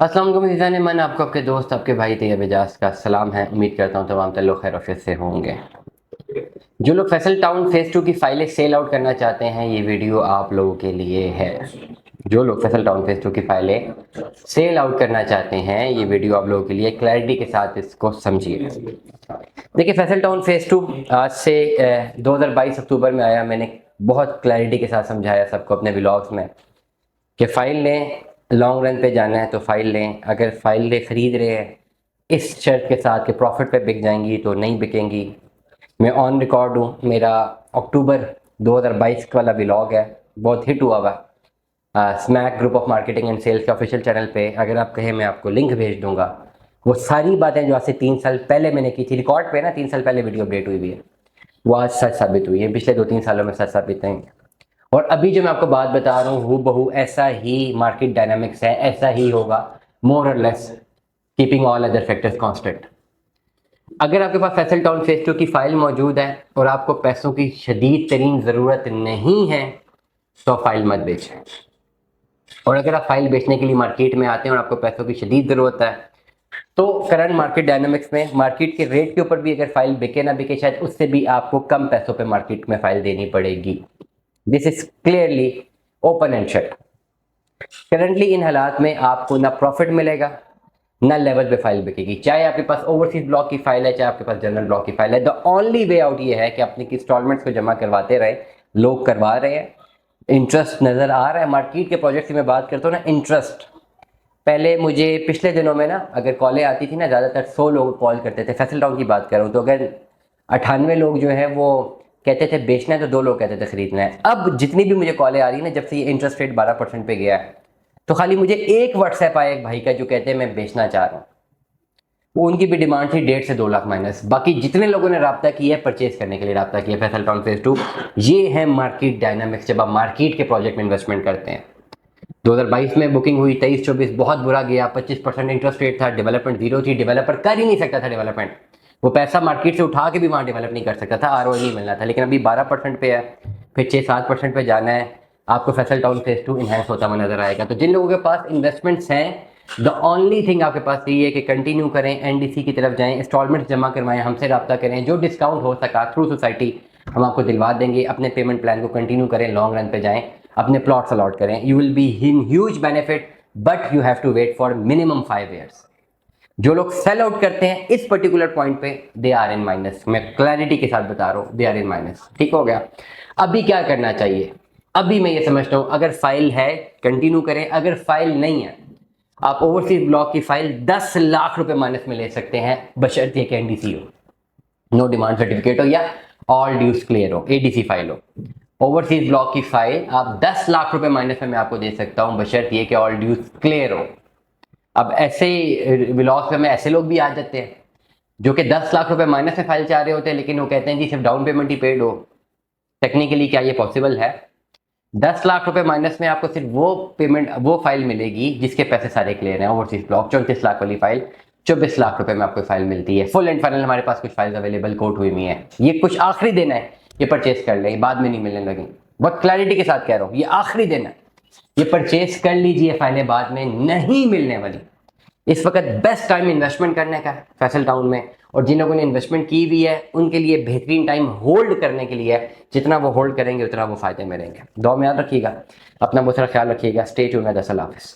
अस्सलाम वालेकुम ईज़ान मन, आपको आपके दोस्त आपके भाई तैयब एजाज का सलाम है। उम्मीद करता हूँ तमाम लोग खैर आफियत से होंगे। जो लोग फैसल टाउन फेज़ 2 की फाइलें सेल आउट करना चाहते हैं, ये वीडियो आप लोगों के लिए है। जो लोग फैसल टाउन फेज़ 2 की फाइलें सेल आउट करना चाहते हैं, ये वीडियो आप लोगों के लिए क्लैरिटी के साथ इसको समझिए। देखिए, फैसल टाउन फेज़ 2 आज से 2022 अक्टूबर में आया। मैंने बहुत क्लैरिटी के साथ समझाया सबको अपने व्लॉग्स में कि फ़ाइल लें, लॉन्ग रन पे जाना है तो फ़ाइल लें। अगर फ़ाइलें ख़रीद रहे हैं इस शर्त के साथ कि प्रॉफिट पे बिक जाएंगी तो नहीं बिकेंगी। मैं ऑन रिकॉर्ड हूँ, मेरा अक्टूबर 2022 वाला व्लॉग है, बहुत हिट हुआ हुआ। Smack group of marketing and sales के ऑफिशियल चैनल पे अगर आप कहें मैं आपको लिंक भेज दूंगा। वो सारी बातें जो आज से 3 साल पहले मैंने की थी रिकॉर्ड पे ना, 3 साल पहले वीडियो अपडेट हुई है, वो आज सच साबित हुई है। पिछले 2-3 सालों में सच साबित नहीं। और अभी जो मैं आपको बात बता रहा हूँ हूबहू ऐसा ही मार्केट डायनामिक्स है, ऐसा ही होगा, मोर और less, keeping all other factors constant. अगर आपके पास फैसल टाउन फेज 2 की फाइल मौजूद है और आपको पैसों की शदीद तरीन ज़रूरत नहीं है तो फाइल मत बेचें। और अगर आप फाइल बेचने के लिए मार्केट में आते हैं और आपको पैसों की शदीद ज़रूरत है तो करंट मार्केट डायनामिक्स में मार्केट के रेट के ऊपर भी अगर फाइल बिके ना बिके, शायद उससे भी आपको कम पैसों पे मार्केट में फाइल देनी पड़ेगी। This is clearly open and shut. Currently in हालात में आपको ना प्रॉफिट मिलेगा ना लेवल पे फाइल बिकेगी। चाहे आपके पास ओवरसीज ब्लॉक की फाइल है, चाहे आपके पास जनरल ब्लॉक की फाइल है, द ओनली वे आउट ये है कि अपनी इंस्टॉलमेंट्स को जमा करवाते रहे। लोग करवा रहे हैं, इंटरेस्ट नजर आ रहा है। मार्केट के प्रोजेक्ट की मैं बात करता हूँ ना, इंटरेस्ट पहले मुझे पिछले दिनों में ना अगर कॉलें आती थी ना, ज़्यादातर 100 लोग कॉल करते थे। फैसल टाउन की बात कर रहा हूँ तो अगर 98 लोग जो है वो कहते थे बेचना है तो 2 लोग कहते थे खरीदना है। अब जितनी भी मुझे कॉलें आ रही है ना, जब से ये इंटरेस्ट रेट 12% पे गया है, तो खाली मुझे एक व्हाट्सएप आया एक भाई का जो कहते हैं मैं बेचना चाह रहा हूँ। उनकी भी डिमांड थी 1.5 से 2 लाख माइनस। बाकी जितने लोगों ने रब्ता किया है परचेज करने के लिए रब्ता किया फैसल टाउन फेज 2। ये है मार्केट डायनामिक्स जब आप मार्केट के प्रोजेक्ट में इन्वेस्टमेंट करते हैं। 2022 में बुकिंग हुई, 23-24 बहुत बुरा गया, 25% इंटरेस्ट रेट था, डेवलपमेंट जीरो थी, डेवलपर कर ही नहीं सकता था डेवलपमेंट। वो पैसा मार्केट से उठा के भी वहाँ डेवलप नहीं कर सकता था, आरओआई नहीं मिलना था। लेकिन अभी 12% पे है, फिर 6-7% पे जाना है। आपको फैसल टाउन फेज 2 इनहेंस होता हुआ नजर आएगा। तो जिन लोगों के पास इन्वेस्टमेंट्स हैं, द ओनली थिंग आपके पास ये है कि कंटिन्यू करें, एनडीसी की तरफ जाएं, इंस्टॉलमेंट जमा करवाएं, हमसे रब्ता करें। जो डिस्काउंट हो सका थ्रू सोसाइटी हम आपको दिलवा देंगे। अपने पेमेंट प्लान को कंटिन्यू करें, लॉन्ग रन पे जाएं, अपने प्लॉट्स अलॉट करें। You will be in huge benefit, but you have to wait for minimum 5 years. जो लोग सेल आउट करते हैं इस पर्टिकुलर पॉइंट पे, दे आर इन माइनस। मैं क्लैरिटी के साथ बता रहा हूं, दे आर इन माइनस। ठीक हो गया। अभी क्या करना चाहिए? अभी मैं ये समझता हूं अगर फाइल है कंटिन्यू करें, अगर फाइल नहीं है आप ओवरसीज ब्लॉक की फाइल 10 लाख रुपए माइनस में ले सकते हैं, बशर्ते कि एनडीसी हो, नो डिमांड सर्टिफिकेट हो या ऑल ड्यूज क्लियर हो, एडीसी फाइल हो। ओवरसीज ब्लॉक की फाइल आप 10 लाख रुपए माइनस में मैं आपको दे सकता हूं, बशर्ते कि ऑल ड्यूज क्लियर हो। अब ऐसे व्लॉग्स में ऐसे लोग भी आ जाते हैं जो कि 10 लाख रुपए माइनस में फाइल चाह रहे होते हैं, लेकिन वो कहते हैं जी सिर्फ डाउन पेमेंट ही पेड हो। टेक्निकली क्या ये पॉसिबल है? 10 लाख रुपए माइनस में आपको सिर्फ वो पेमेंट, वो फाइल मिलेगी जिसके पैसे सारे क्लियर हैं। ओवरसीज ब्लॉक 34 लाख वाली फाइल 24 लाख रुपए में आपको फाइल मिलती है। फुल एंड फाइनल हमारे पास कुछ फाइल्स अवेलेबल कोट हुई है, ये कुछ आखिरी दिन है, ये परचेज कर लें, बाद में नहीं मिलने लगी। बहुत क्लैरिटी के साथ कह रहा हूँ, ये आखिरी दिन है, ये परचेज कर लीजिए, फाइलें बाद में नहीं मिलने वाली। इस वक्त बेस्ट टाइम इन्वेस्टमेंट करने का है फैसल टाउन में। और जिन लोगों ने इन्वेस्टमेंट की हुई है उनके लिए बेहतरीन टाइम होल्ड करने के लिए है। जितना वो होल्ड करेंगे उतना वो फायदे में रहेंगे। दुआ में याद रखिएगा, अपना बहुत सारा ख्याल रखिएगा। स्टे ट्यून्ड, अल्लाह हाफिज़।